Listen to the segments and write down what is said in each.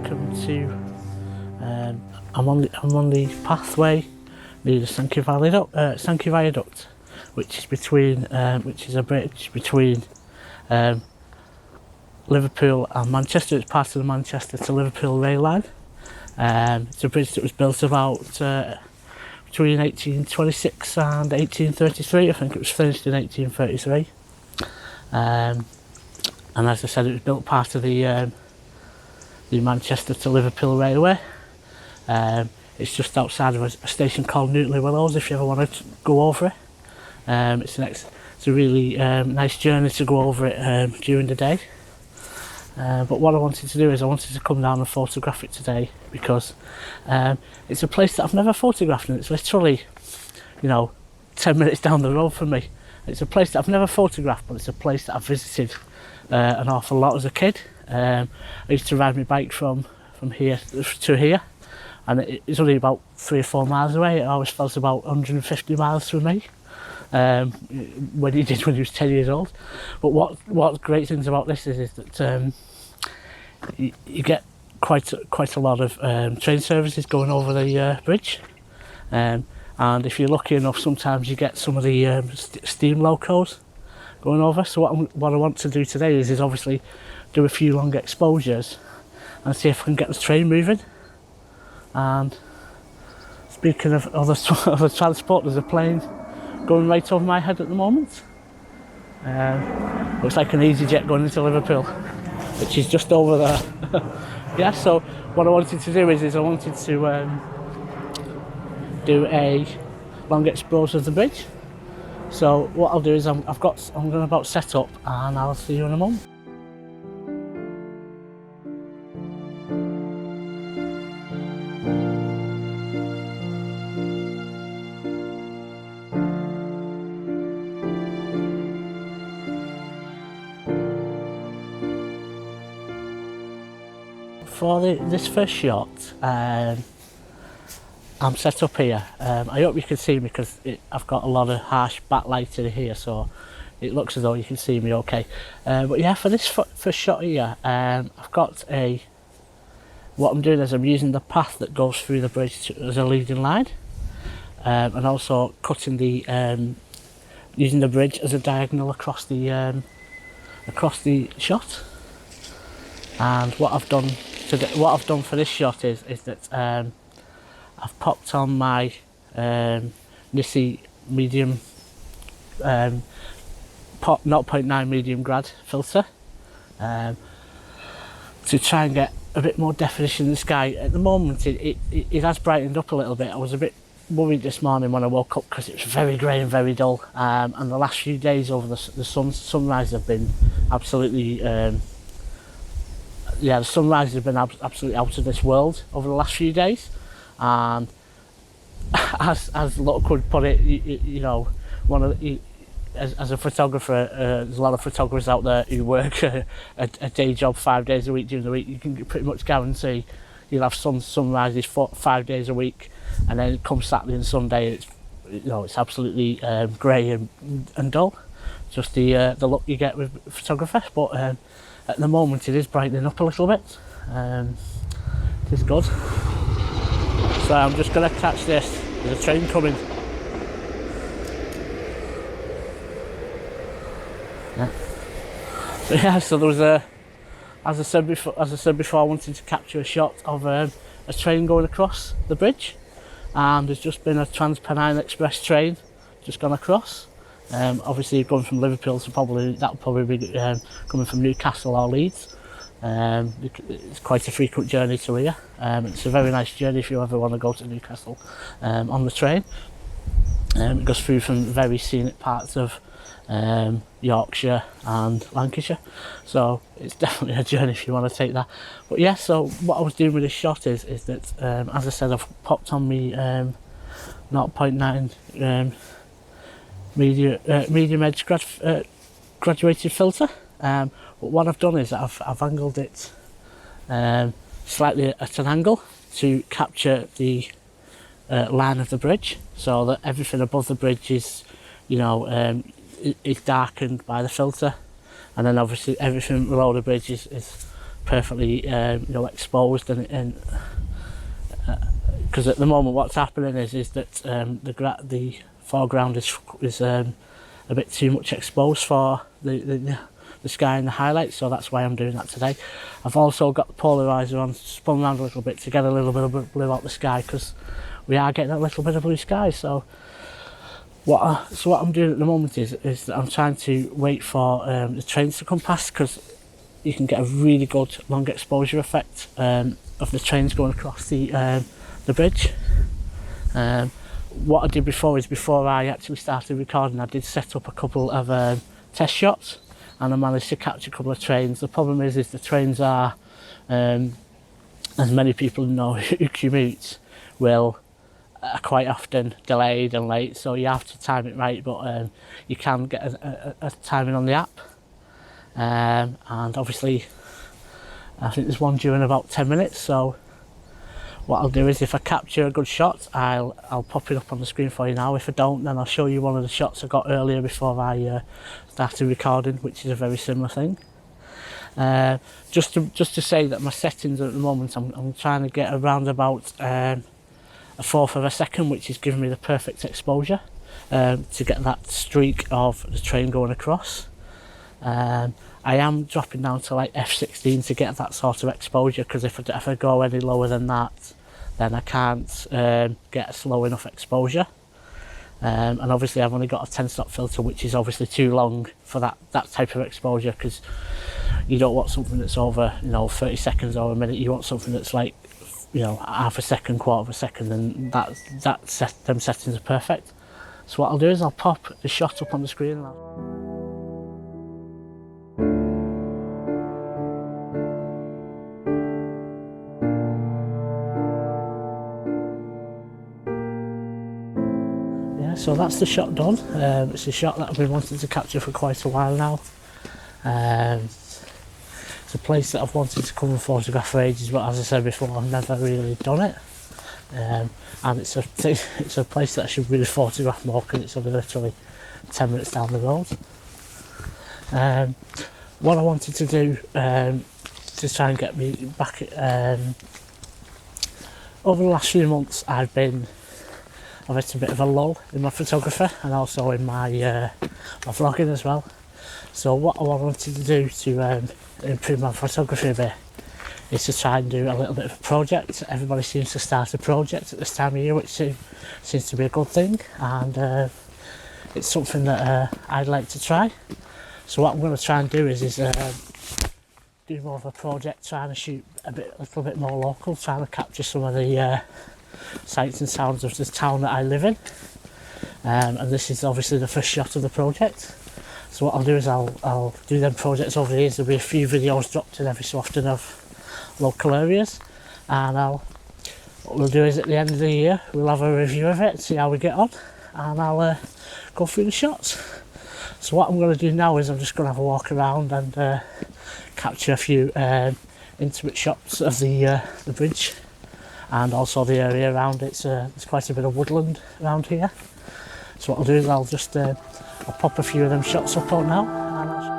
welcome to. I'm on the pathway near the Sankey Viaduct, which is a bridge between Liverpool and Manchester. It's part of the Manchester to Liverpool rail line. It's a bridge that was built about between 1826 and 1833. I think it was finished in 1833. And as I said, it was built part of the Manchester to Liverpool Railway. It's just outside of a station called Newtley Willows, if you ever want to go over it. It's a really nice journey to go over it during the day. But what I wanted to do is I wanted to come down and photograph it today, because it's a place that I've never photographed, and it's literally, 10 minutes down the road from me. It's a place that I've never photographed, but it's a place that I've visited an awful lot as a kid. I used to ride my bike from here to here, and it's only about 3 or 4 miles away. It always felt about 150 miles from me when he was 10 years old. But what great things about this is that you get quite a lot of train services going over the bridge, and if you're lucky enough, sometimes you get some of the steam locos going over. So what I want to do today is obviously do a few long exposures and see if I can get the train moving. And speaking of other transport, there's a plane going right over my head at the moment. Looks like an EasyJet going into Liverpool, which is just over there. Yeah, so what I wanted to do is I wanted to do a long exposure of the bridge. So what I'll do is I'm going to about set up, and I'll see you in a moment. For this first shot, I'm set up here. I hope you can see me, because I've got a lot of harsh backlighting here, so it looks as though you can see me okay. But yeah, for this first shot here, I've got what I'm doing is I'm using the path that goes through the bridge as a leading line, and also cutting using the bridge as a diagonal across the shot. And what I've done for this shot is that I've popped on my Nissi medium 0.9 medium grad filter to try and get a bit more definition in the sky. At the moment it has brightened up a little bit. I was a bit worried this morning when I woke up, because it was very grey and very dull, and the last few days over the sunrise have been absolutely the sunrise has been absolutely out of this world over the last few days. And as Luck would put it, as a photographer, there's a lot of photographers out there who work a day job 5 days a week during the week. You can pretty much guarantee you'll have sunrises 5 days a week, and then come Saturday and Sunday, it's absolutely grey and dull. Just the look you get with photography. But at the moment it is brightening up a little bit. It is good. So I'm just going to catch this. There's a train coming. Yeah. So there was as I said before, I wanted to capture a shot of a train going across the bridge, and there's just been a Trans-Pennine Express train just gone across. Obviously going from Liverpool, so that'll probably be coming from Newcastle or Leeds. It's quite a frequent journey to here. It's a very nice journey if you ever want to go to Newcastle on the train. It goes through some very scenic parts of Yorkshire and Lancashire, so it's definitely a journey if you want to take that. But yeah, so what I was doing with this shot is that as I said, I've popped on me 0.9 medium edge graduated filter. But what I've done is I've angled it slightly at an angle to capture the line of the bridge, so that everything above the bridge is, is darkened by the filter, and then obviously everything below the bridge is perfectly exposed, and because at the moment what's happening is that the foreground is a bit too much exposed for the sky and the highlights, so that's why I'm doing that today. I've also got the polarizer on, spun around a little bit to get a little bit of blue out the sky, because we are getting a little bit of blue sky. So what I'm doing at the moment is that I'm trying to wait for the trains to come past, because you can get a really good long exposure effect of the trains going across the bridge. What I did before is, before I actually started recording, I did set up a couple of test shots, and I managed to catch a couple of trains. The problem is the trains are, as many people know who commute, are quite often delayed and late, so you have to time it right, but you can get a timing on the app. And obviously I think there's one due in about 10 minutes, so what I'll do is, if I capture a good shot, I'll pop it up on the screen for you now. If I don't, then I'll show you one of the shots I got earlier before I started recording, which is a very similar thing. Just to say that my settings at the moment, I'm trying to get around about a fourth of a second, which is giving me the perfect exposure to get that streak of the train going across. I am dropping down to like f16 to get that sort of exposure, because if I go any lower than that, then I can't get a slow enough exposure. And obviously I've only got a 10-stop filter, which is obviously too long for that type of exposure, because you don't want something that's over 30 seconds or a minute. You want something that's like half a second, quarter of a second, and them settings are perfect. So what I'll do is I'll pop the shot up on the screen now. So that's the shot done. It's a shot that I've been wanting to capture for quite a while now. It's a place that I've wanted to come and photograph for ages, but as I said before, I've never really done it. And it's a place that I should really photograph more, because it's only literally 10 minutes down the road. What I wanted to do to try and get me back, over the last few months I've had a bit of a lull in my photography, and also in my vlogging as well. So what I wanted to do to improve my photography a bit is to try and do a little bit of a project. Everybody seems to start a project at this time of year, which seems to be a good thing, and it's something that I'd like to try. So what I'm going to try and do is do more of a project, trying to shoot a little bit more local, trying to capture some of the sights and sounds of the town that I live in, and this is obviously the first shot of the project. So what I'll do is I'll do them projects over the years. There'll be a few videos dropped in every so often of local areas, and what we'll do is, at the end of the year, we'll have a review of it, see how we get on, and I'll go through the shots. So what I'm going to do now is I'm just going to have a walk around and capture a few intimate shots of the bridge, and also the area around it. There's quite a bit of woodland around here. So what I'll do is I'll just I'll pop a few of them shots up on now, and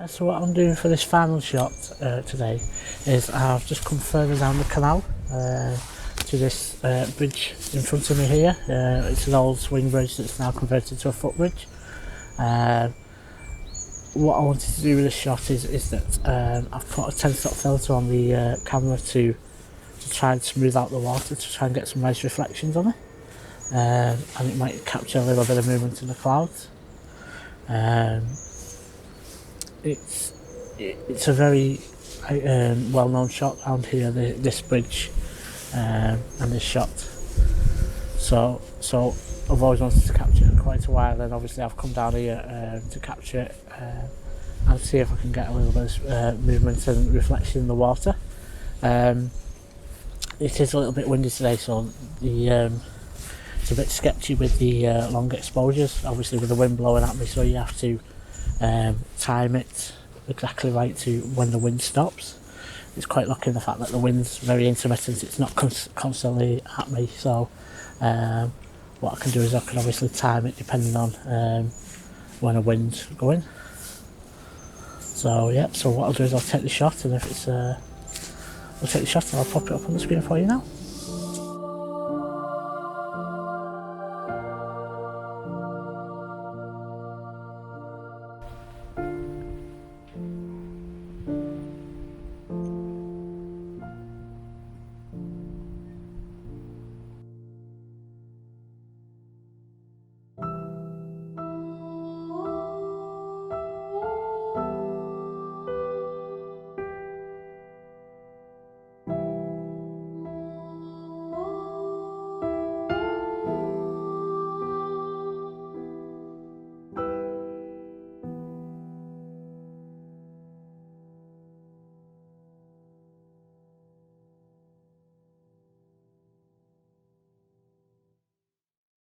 so what I'm doing for this final shot today is I've just come further down the canal to this bridge in front of me here. It's an old swing bridge that's now converted to a footbridge. What I wanted to do with this shot is that I've put a 10-stop filter on the camera to try and smooth out the water, to try and get some nice reflections on it, and it might capture a little bit of movement in the clouds. it's a very well-known shot around here, this bridge and this shot. So I've always wanted to capture it for quite a while, and obviously I've come down here to capture it and see if I can get a little bit of movement and reflection in the water. It is a little bit windy today, so it's a bit sketchy with the long exposures, obviously with the wind blowing at me, so you have to time it exactly right to when the wind stops. It's quite lucky in the fact that the wind's very intermittent, it's not constantly at me, so what I can do is I can obviously time it depending on when a wind's going. So yeah, so what I'll do is I'll take the shot, and if it's I'll take the shot and I'll pop it up on the screen for you now.